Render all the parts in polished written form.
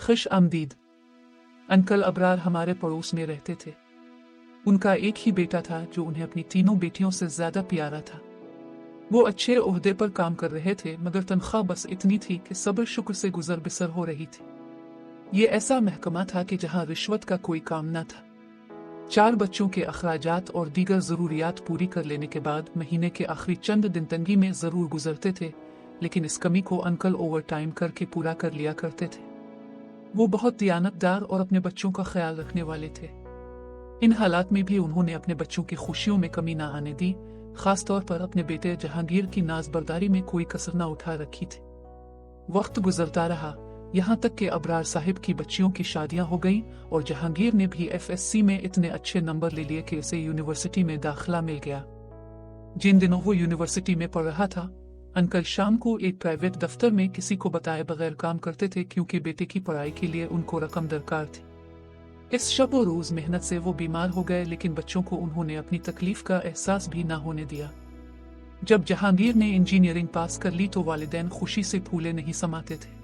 खुश आमदीद। अंकल अबरार हमारे पड़ोस में रहते थे। उनका एक ही बेटा था जो उन्हें अपनी तीनों बेटियों से ज्यादा प्यारा था। वो अच्छे ओहदे पर काम कर रहे थे, मगर तनख्वाह बस इतनी थी कि सब्र शुक्र से गुजर बसर हो रही थी। ये ऐसा महकमा था कि जहां रिश्वत का कोई काम न था। 4 बच्चों के अखराजात और दीगर जरूरियात पूरी कर लेने के बाद महीने के आखिरी चंद दिन तंगी में जरूर गुजरते थे, लेकिन इस कमी को अंकल ओवर टाइम करके पूरा कर लिया करते थे। वो बहुत दियानतदार और अपने बच्चों का ख्याल रखने वाले थे। इन हालात में भी उन्होंने अपने बच्चों की खुशियों में कमी ना आने दी। खास तौर पर अपने बेटे जहांगीर की नाजबरदारी में कोई कसर न उठा रखी थी। वक्त गुजरता रहा, यहाँ तक कि अबरार साहिब की बच्चियों की शादियां हो गईं और जहांगीर ने भी FSC में इतने अच्छे नंबर ले लिए कि उसे यूनिवर्सिटी में दाखिला मिल गया। जिन दिनों वो यूनिवर्सिटी में पढ़ रहा था, अंकल शाम को एक प्राइवेट दफ्तर में किसी को बताए बगैर काम करते थे, क्योंकि बेटे की पढ़ाई के लिए उनको रकम दरकार थी। इस शब और रोज मेहनत से वो बीमार हो गए, लेकिन बच्चों को उन्होंने अपनी तकलीफ का एहसास भी ना होने दिया। जब जहांगीर ने इंजीनियरिंग पास कर ली तो वालिदैन खुशी से फूले नहीं समाते थे।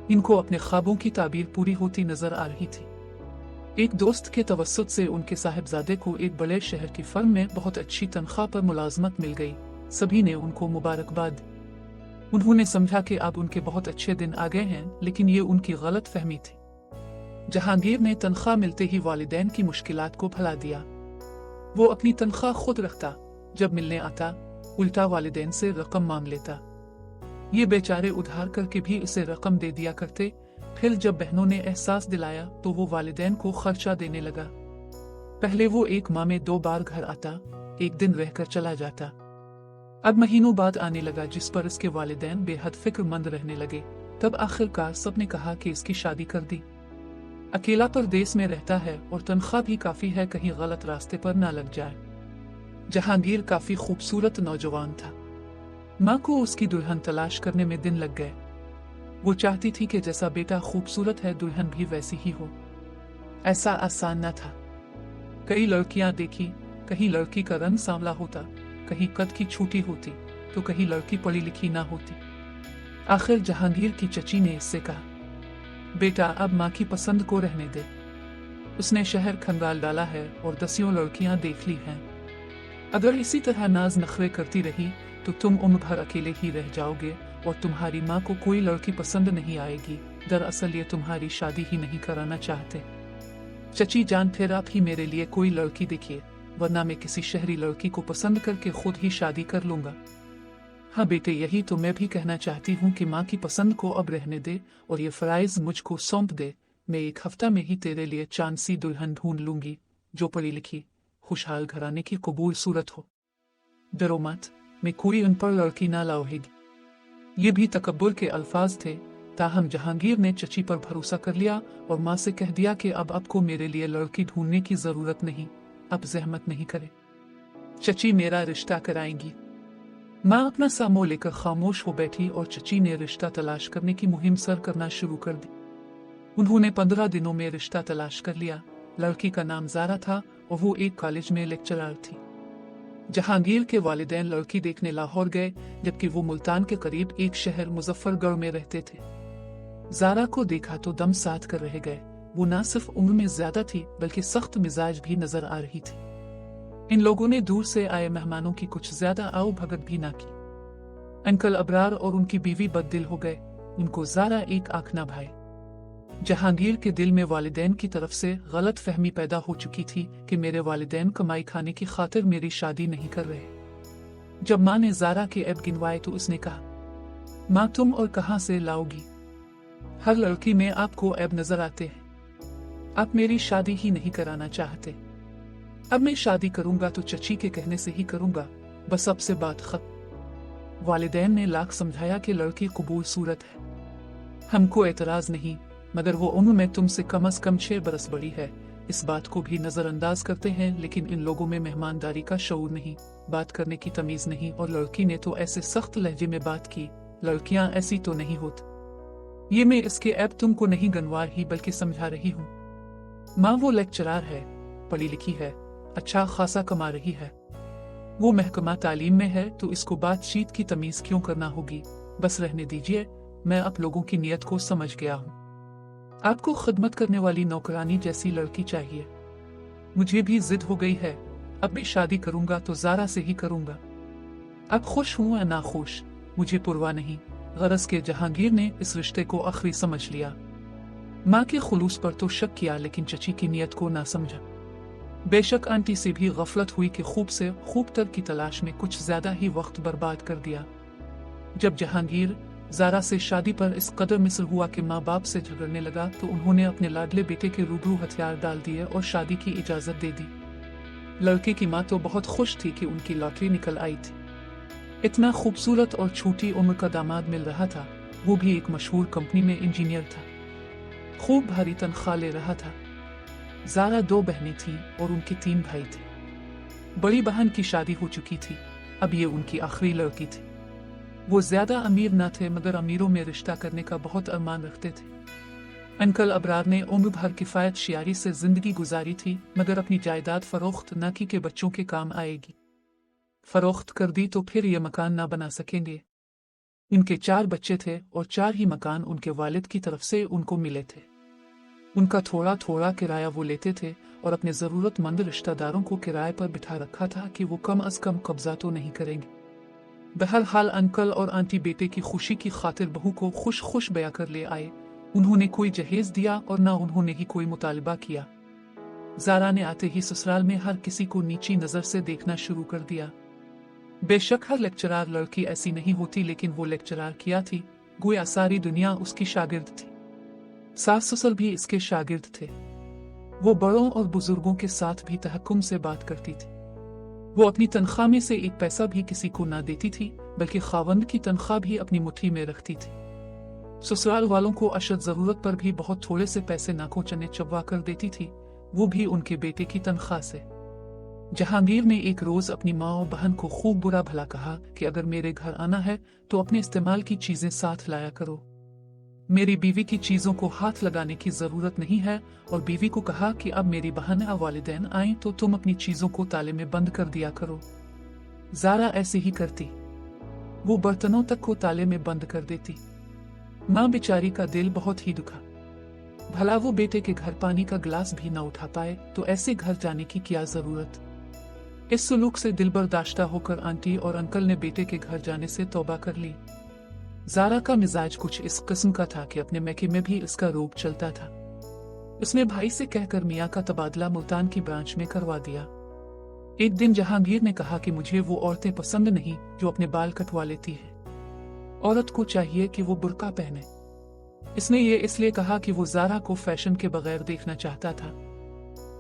इनको अपने ख्वाबों की ताबीर पूरी होती नजर आ रही थी। एक दोस्त के तवस्सुत से उनके साहिबजादे को एक बड़े शहर की फर्म में बहुत अच्छी तनख्वाह पर मुलाजमत मिल गई। सभी ने उनको मुबारकबाद। उन्होंने समझा कि अब उनके बहुत अच्छे दिन आ गए हैं, लेकिन ये उनकी गलत फहमी थी। जहांगीर ने तनख्वाह मिलते ही वालिदैन की मुश्किलात को भुला दिया। वो अपनी तनख्वाह खुद रखता, जब मिलने आता उल्टा वालिदैन से रकम मांग लेता। ये बेचारे उधार करके भी उसे रकम दे दिया करते। फिर जब बहनों ने एहसास दिलाया तो वो वालिदैन को खर्चा देने लगा। पहले वो एक माह में 2 बार घर आता, एक दिन रहकर चला जाता। अब महीनों बाद आने लगा, जिस पर इसके वालिदैन बेहद फिक्रमंद रहने लगे। तब आखिरकार सबने कहा कि इसकी शादी कर दी। अकेला परदेस में रहता है और तनख्वाह भी काफी है, कहीं गलत रास्ते पर ना लग जाए। जहांगीर काफी खूबसूरत नौजवान था। माँ को उसकी दुल्हन तलाश करने में दिन लग गए। वो चाहती थी कि जैसा बेटा खूबसूरत है, दुल्हन भी वैसी ही हो। ऐसा आसान न था। कई लड़कियां देखी, कहीं लड़की का रंग सांवला होता, कहीं कद की छोटी होती, तो कहीं लड़की पढ़ी लिखी ना होती। आखिर जहांगीर की चची ने इससे कहा, बेटा अब माँ की पसंद को रहने दे। उसने शहर खंगाल डाला है और 10 लड़कियां देख ली हैं। अगर इसी तरह नाज नखरे करती रही तो तुम उम्र भर अकेले ही रह जाओगे और तुम्हारी माँ को कोई लड़की पसंद नहीं आएगी। दरअसल ये तुम्हारी शादी ही नहीं कराना चाहते। चची जान, फिर आप ही मेरे लिए कोई लड़की देखिए, वरना मैं किसी शहरी लड़की को पसंद करके खुद ही शादी कर लूंगा। हाँ बेटे, यही तो मैं भी कहना चाहती हूँ कि माँ की पसंद को अब रहने दे और ये फराइज मुझको सौंप दे। मैं 1 हफ्ता में ही तेरे लिए चांद सी दुल्हन ढूंढ लूंगी, जो पढ़ी लिखी, खुशहाल घराने की कबूल सूरत हो। डरो मत, मैं कोई उन पर लड़की ना लाऊंगी। ये भी तकब्बुर के अल्फाज थे। ताहम जहांगीर ने चची पर भरोसा कर लिया और माँ से कह दिया कि अब आपको मेरे लिए लड़की ढूंढने की जरूरत नहीं, अब जहमत नहीं करे, चची मेरा रिश्ता कराएंगी। माँ अपना सामो लेकर खामोश हो बैठी और चची ने रिश्ता तलाश करने की मुहिम सर करना शुरू कर दी। उन्होंने 15 दिनों में रिश्ता तलाश कर लिया। लड़की का नाम ज़ारा था और वो एक कॉलेज में लेक्चरर थी। जहांगीर के वालिदैन लड़की देखने लाहौर गए, जबकि वो मुल्तान के करीब एक शहर मुजफ्फरगढ़ में रहते थे। ज़ारा को देखा तो दम साध कर रह गए। वो ना सिर्फ उम्र में ज्यादा थी, बल्कि सख्त मिजाज भी नजर आ रही थी। इन लोगों ने दूर से आए मेहमानों की कुछ ज्यादा आओ भगत भी ना की। अंकल अबरार और उनकी बीवी बददिल हो गए। उनको ज़ारा एक आंख ना भाई। जहांगीर के दिल में वालिदैन की तरफ से गलत फहमी पैदा हो चुकी थी कि मेरे वालिदैन कमाई खाने की खातिर मेरी शादी नहीं कर रहे। जब माँ ने ज़ारा के ऐब गिनवाए तो उसने कहा, माँ तुम और कहाँ से लाओगी? हर लड़की में आपको ऐब नजर आते हैं। आप मेरी शादी ही नहीं कराना चाहते। अब मैं शादी करूंगा तो चची के कहने से ही करूंगा, बस अब से बात खत्म। वालिदैन ने लाख समझाया कि लड़की कबूल सूरत है, हमको एतराज नहीं, मगर वो उम्र में तुमसे कम से कम 6 बरस बड़ी है। इस बात को भी नजरअंदाज करते हैं, लेकिन इन लोगों में मेहमानदारी का शऊर नहीं, बात करने की तमीज नहीं। और लड़की ने तो ऐसे सख्त लहजे में बात की, लड़कियां ऐसी तो नहीं होती। ये मैं इसके ऐब तुमको नहीं गनवा रही, बल्कि समझा रही हूँ। माँ वो लेक्चरर है, पढ़ी लिखी है, अच्छा खासा कमा रही है। वो महकमा तालीम में है, तो इसको बातचीत की तमीज क्यों करना होगी? बस रहने दीजिए, मैं आप लोगों की नीयत को समझ गया हूँ। आपको खिदमत करने वाली नौकरानी जैसी लड़की चाहिए। मुझे भी जिद हो गई है, अब भी शादी करूंगा तो ज़ारा से ही करूंगा। अब खुश हूं या नाखुश मुझे परवाह नहीं। गरज के जहांगीर ने इस रिश्ते को आखिरी समझ लिया। माँ के खुलूस पर तो शक किया, लेकिन चची की नीयत को ना समझा। बेशक आंटी से भी गफलत हुई कि खूब से खूब तर की तलाश में कुछ ज्यादा ही वक्त बर्बाद कर दिया। जब जहांगीर ज़ारा से शादी पर इस कदर मिस्र हुआ कि माँ बाप से झगड़ने लगा, तो उन्होंने अपने लाडले बेटे के रूबरू हथियार डाल दिए और शादी की इजाजत दे दी। लड़के की माँ तो बहुत खुश थी कि उनकी लॉटरी निकल आई थी। इतना खूबसूरत और छोटी उम्र का दामाद मिल रहा था, वो भी एक मशहूर कंपनी में इंजीनियर था। खूब भारी तनख्वाह ले रहा था। ज़ारा 2 बहनें थीं और उनके 3 भाई थे। बड़ी बहन की शादी हो चुकी थी, अब ये उनकी आखिरी लड़की थी। वो ज्यादा अमीर न थे, मगर अमीरों में रिश्ता करने का बहुत अरमान रखते थे। अंकल अबरार ने उम्र भर किफायत शियारी से जिंदगी गुजारी थी, मगर अपनी जायदाद फरोख्त न की के बच्चों के काम आएगी। फरोख्त कर दी तो फिर ये मकान ना बना सकेंगे। इनके 4 बच्चे थे और 4 ही मकान उनके वालिद की तरफ से उनको मिले थे। उनका थोड़ा थोड़ा किराया वो लेते थे और अपने जरूरतमंद रिश्तेदारों को किराए पर बिठा रखा था कि वो कम अज कम कब्जा तो नहीं करेंगे। बहरहाल अंकल और आंटी बेटे की खुशी की खातिर बहू को खुश खुश बया कर ले आए। उन्होंने कोई जहेज दिया और न उन्होंने ही कोई मुतालबा किया। ज़ारा ने आते ही ससुराल में हर किसी को नीची नजर से देखना शुरू कर दिया। बेशक हर लेक्चरार लड़की ऐसी नहीं होती, लेकिन वो लेक्चरार किया थी, गोया सारी दुनिया उसकी शागिर्द थी। सास ससुर भी इसके शागिर्द थे। वो बड़ों और बुजुर्गों के साथ भी तहक्कुम से बात करती थी। वो अपनी तनख्वाह में से 1 पैसा भी किसी को ना देती थी, बल्कि खावंद की तनख्वाह भी अपनी मुट्ठी में रखती थी। ससुराल वालों को अशद जरूरत पर भी बहुत थोड़े से पैसे नाकों चने चबवा कर देती थी, वो भी उनके बेटे की तनख्वाह से। जहांगीर ने एक रोज अपनी माँ और बहन को खूब बुरा भला कहा कि अगर मेरे घर आना है तो अपने इस्तेमाल की चीजें साथ लाया करो। मेरी बीवी की चीजों को हाथ लगाने की जरूरत नहीं है, और बीवी को कहा कि अब मेरी बहन या वालिदैन आए तो तुम अपनी चीजों को ताले में बंद कर दिया करो। ज़ारा ऐसे ही करती, वो बर्तनों तक को ताले में बंद कर देती। माँ बेचारी का दिल बहुत ही दुखा। भला वो बेटे के घर पानी का गिलास भी ना उठा पाए तो ऐसे घर जाने की क्या जरूरत। इस सुलूक से दिल बर्दाश्ता होकर आंटी और अंकल ने बेटे के घर जाने से तौबा कर ली। ज़ारा का मिजाज कुछ इस किस्म का था कि अपने मैके में भी इसका रोग चलता था। उसने भाई से कहकर मियाँ का तबादला मुल्तान की ब्रांच में करवा दिया। एक दिन जहांगीर ने कहा कि मुझे वो औरतें पसंद नहीं जो अपने बाल कटवा लेती है। औरत को चाहिए कि वो बुर्का पहने। इसने ये इसलिए कहा कि वो ज़ारा को फैशन के बगैर देखना चाहता था।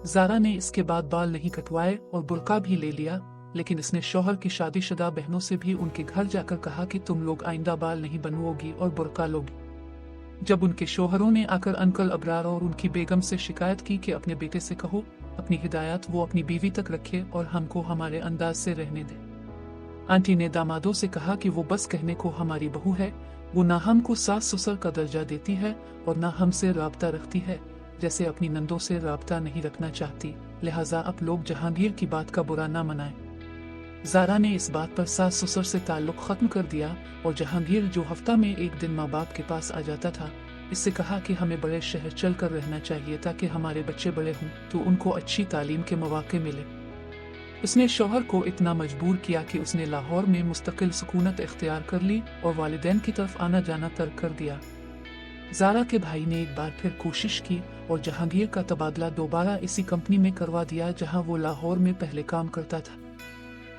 ज़ारा ने इसके बाद बाल नहीं कटवाए और बुर्का भी ले लिया, लेकिन इसने शौहर की शादीशुदा बहनों से भी उनके घर जाकर कहा कि तुम लोग आइंदा बाल नहीं बनवाओगी और बुर्का लोगी। जब उनके शौहरों ने आकर अंकल अबरार और उनकी बेगम से शिकायत की कि अपने बेटे से कहो अपनी हिदायत वो अपनी बीवी तक रखे और हमको हमारे अंदाज से रहने दे। आंटी ने दामादों से कहा कि वो बस कहने को हमारी बहू है, वो ना हमको सास ससुर का दर्जा देती है और ना हमसे राब्ता रखती है, जैसे अपनी नंदों से राब्ता नहीं रखना चाहती, लिहाजा अब लोग जहांगीर की बात का बुरा ना मनाएं। ज़ारा ने इस बात पर सास ससुर से ताल्लुक खत्म कर दिया और जहांगीर जो हफ्ता में एक दिन माँ बाप के पास आ जाता था, इससे कहा कि हमें बड़े शहर चल कर रहना चाहिए ताकि हमारे बच्चे बड़े हों तो उनको अच्छी तालीम के मौके मिले। उसने शौहर को इतना मजबूर किया कि उसने लाहौर में मुस्तकिल सुकूनत इख्तियार कर ली और वालिदैन की तरफ आना जाना तर्क कर दिया। ज़ारा के भाई ने एक बार फिर कोशिश की और जहांगीर का तबादला दोबारा इसी कंपनी में करवा दिया जहां वो लाहौर में पहले काम करता था।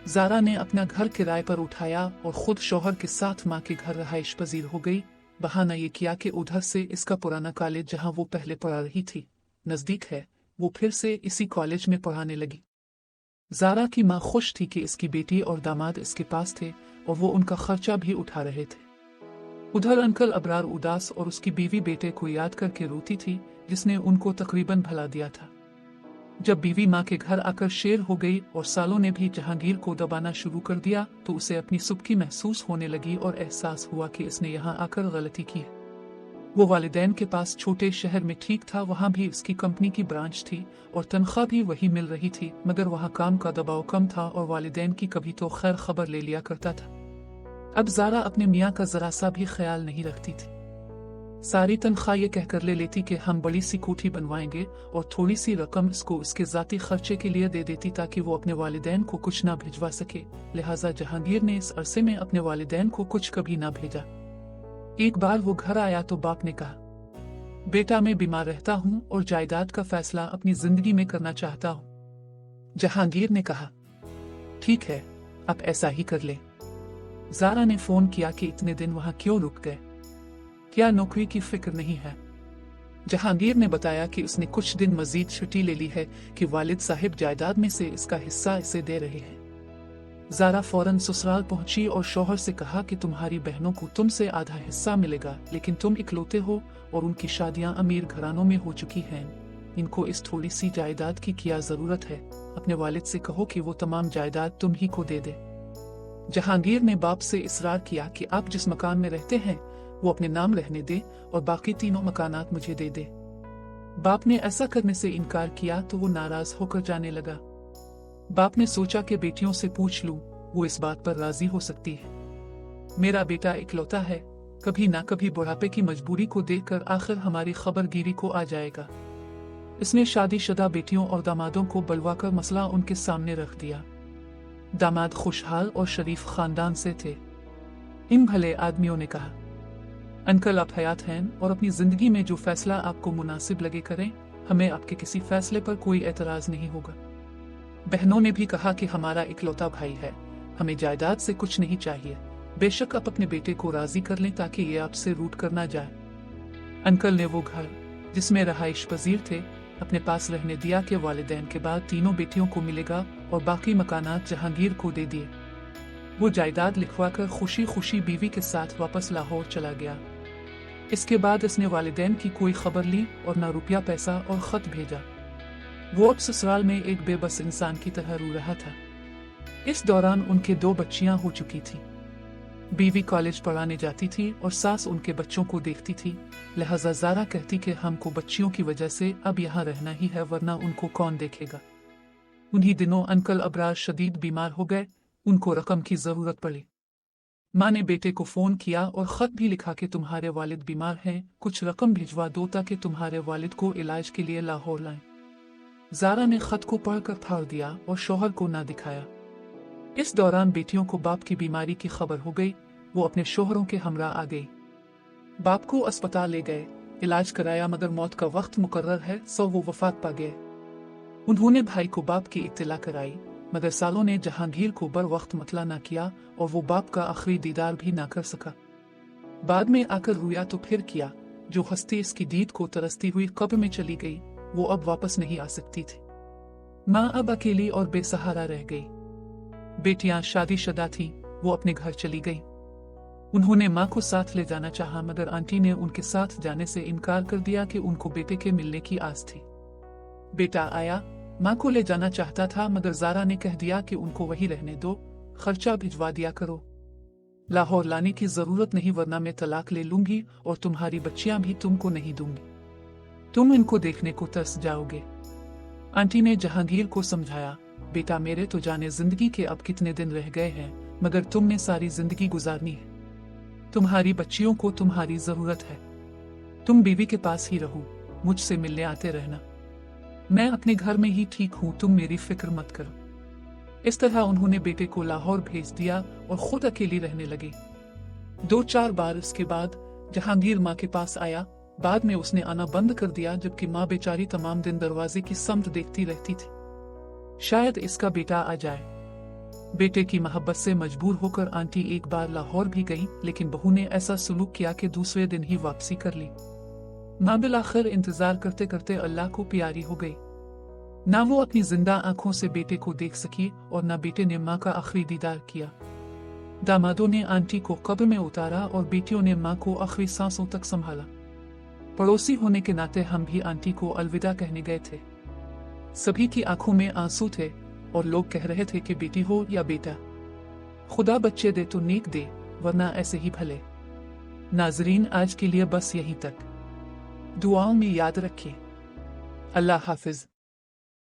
ज़ारा ने अपना घर किराए पर उठाया और खुद शौहर के साथ माँ के घर रहाइश पजीर हो गई। बहाना ये किया कि उधर से इसका पुराना कॉलेज जहां वो पहले पढ़ा रही थी नजदीक है, वो फिर से इसी कॉलेज में पढ़ाने लगी। ज़ारा की माँ खुश थी कि इसकी बेटी और दामाद इसके पास थे और वो उनका खर्चा भी उठा रहे थे। उधर अंकल अबरार उदास और उसकी बीवी बेटे को याद करके रोती थी, जिसने उनको तकरीबन भला दिया था। जब बीवी माँ के घर आकर शेर हो गई और सालों ने भी जहांगीर को दबाना शुरू कर दिया तो उसे अपनी सुबकी महसूस होने लगी और एहसास हुआ कि इसने यहाँ आकर गलती की है। वो वालिदैन के पास छोटे शहर में ठीक था, वहाँ भी उसकी कंपनी की ब्रांच थी और तनख्वाह भी वही मिल रही थी, मगर वहाँ काम का दबाव कम था और वालिदैन की कभी तो खैर खबर ले लिया करता था। अब ज़ारा अपने मियाँ का जरा सा भी ख्याल नहीं रखती थी। सारी तनख्वाह ये कहकर ले लेती कि हम बड़ी सी कोठी बनवाएंगे और थोड़ी सी रकम इसको इसके जाती खर्चे के लिए दे देती ताकि वो अपने वालिदैन को कुछ ना भिजवा सके। लिहाजा जहांगीर ने इस अरसे में अपने वालिदैन को कुछ कभी ना भेजा। एक बार वो घर आया तो बाप ने कहा, बेटा मैं बीमार रहता हूँ और जायदाद का फैसला अपनी जिंदगी में करना चाहता हूँ। जहांगीर ने कहा, ठीक है, आप ऐसा ही कर ले। ज़ारा ने फोन किया कि इतने दिन वहां क्यों रुक गए, क्या नौकरी की फिक्र नहीं है? जहांगीर ने बताया कि उसने कुछ दिन मजीद छुट्टी ले ली है कि वालिद साहिब जायदाद में से इसका हिस्सा इसे दे रहे हैं। ज़ारा फौरन ससुराल पहुंची और शौहर से कहा कि तुम्हारी बहनों को तुमसे आधा हिस्सा मिलेगा, लेकिन तुम इकलौते हो और उनकी शादियां अमीर घरानों में हो चुकी हैं। इनको इस थोड़ी सी जायदाद की क्या जरूरत है? अपने वालिद से कहो कि वो तमाम जायदाद तुम ही को दे दे। जहांगीर ने बाप से इसरार किया कि आप जिस मकान में रहते हैं वो अपने नाम रहने दे और बाकी तीनों मकानात मुझे दे दे। बाप ने ऐसा करने से इनकार किया तो वो नाराज होकर जाने लगा। बाप ने सोचा कि बेटियों से पूछ लूं, वो इस बात पर राजी हो सकती है। मेरा बेटा इकलौता है, कभी ना कभी बुढ़ापे की मजबूरी को देखकर आखिर हमारी खबरगिरी को आ जाएगा। इसने शादीशुदा बेटियों और दामादों को बुलवाकर मसला उनके सामने रख दिया। दामाद खुशहाल और शरीफ खानदान से थे। इन भले आदमियों ने कहा, अंकल आप हयात हैं और अपनी जिंदगी में जो फैसला आपको मुनासिब लगे करें, हमें आपके किसी फैसले पर कोई एतराज नहीं होगा। बहनों ने भी कहा कि हमारा इकलौता भाई है, हमें जायदाद से कुछ नहीं चाहिए, बेशक आप अपने बेटे को राजी कर लें ताकि ये आपसे रूठ कर ना जाए। अंकल ने वो घर जिसमें रहाइश पजीर थे अपने पास रहने दिया कि वालिदैन के बाद तीनों बेटियों को मिलेगा और बाकी मकानात जहांगीर को दे दिए। वो जायदाद लिखवाकर खुशी खुशी बीवी के साथ वापस लाहौर चला गया। इसके बाद इसने वालिदैन की कोई खबर ली और ना रुपया पैसा और खत भेजा। वो अब ससुराल में एक बेबस इंसान की तरह रो रहा था। इस दौरान उनके 2 बच्चियां हो चुकी थी। बीवी कॉलेज पढ़ाने जाती थी और सास उनके बच्चों को देखती थी। लिहाजा ज़ारा कहती कि हमको बच्चियों की वजह से अब यहाँ रहना ही है, वरना उनको कौन देखेगा। उन्हीं दिनों अंकल अबरार शदीद बीमार हो गए। उनको रकम की जरूरत पड़ी। माँ ने बेटे को फोन किया और खत भी लिखा कि तुम्हारे वालिद बीमार हैं, कुछ रकम भिजवा दो ताकि तुम्हारे वालिद को इलाज के लिए लाहौर लाएं। ज़ारा ने खत को पढ़कर फाड़ दिया और शौहर को ना दिखाया। इस दौरान बेटियों को बाप की बीमारी की खबर हो गई। वो अपने शौहरों के हमरा आ गई। बाप को अस्पताल ले गए, इलाज कराया, मगर मौत का वक्त मुकर्रर है सो वो वफात पा गए। उन्होंने भाई को बाप की इत्तला कराई, मगर सालों ने जहांगीर को बर वक्त मतला ना किया और वो बाप का आखिरी दीदार भी ना कर सका। बाद में आकर रोया तो फिर किया। जो हस्ती इसकी दीद को तरसती हुई कब्र में चली गई, वो अब वापस नहीं आ सकती थी। माँ अब अकेली और बेसहारा रह गई। बेटियां शादीशुदा थीं, वो अपने घर चली गई। उन्होंने माँ को साथ ले जाना चाहा, मगर आंटी ने उनके साथ जाने से इनकार कर दिया कि उनको बेटे के मिलने की आस थी। बेटा आया, माँ को ले जाना चाहता था, मगर ज़ारा ने कह दिया कि उनको वही रहने दो, खर्चा भिजवा दिया करो। लाहौर लाने की जरूरत नहीं, वरना मैं तलाक ले लूंगी और तुम्हारी बच्चियां भी तुमको नहीं दूंगी। तुम इनको देखने को तरस जाओगे। आंटी ने जहांगीर को समझाया, बेटा मेरे तो जाने जिंदगी के अब कितने दिन रह गए हैं, मगर तुमने सारी जिंदगी गुजारनी है। तुम्हारी बच्चियों को तुम्हारी जरूरत है। तुम बीवी के पास ही रहो, मुझसे मिलने आते रहना। मैं अपने घर में ही ठीक हूँ, तुम मेरी फिक्र मत करो। इस तरह उन्होंने बेटे को लाहौर भेज दिया और खुद अकेली रहने लगी। 2-4 बार इसके बाद जहांगीर माँ के पास आया। बाद में उसने आना बंद कर दिया, जबकि माँ बेचारी तमाम दिन दरवाजे की समत देखती रहती थी, शायद इसका बेटा आ जाए। बेटे की मोहब्बत से मजबूर होकर आंटी एक बार लाहौर भी गई, लेकिन बहू ने ऐसा सुलूक किया कि दूसरे दिन ही वापसी कर ली। माँ बिलाखिर इंतजार करते करते अल्लाह को प्यारी हो गई। ना वो अपनी जिंदा आंखों से बेटे को देख सकी और ना बेटे ने माँ का आखिरी दीदार किया। दामादों ने आंटी को कब्र में उतारा और बेटियों ने माँ को आखिरी सांसों तक संभाला। पड़ोसी होने के नाते हम भी आंटी को अलविदा कहने गए थे। सभी की आंखों में आंसू थे और लोग कह रहे थे कि बेटी हो या बेटा, खुदा बच्चे दे तो नेक दे, वरना ऐसे ही भले। नाजरीन, आज के लिए बस यहीं तक। दुआओं में याद रखिए। अल्लाह हाफिज।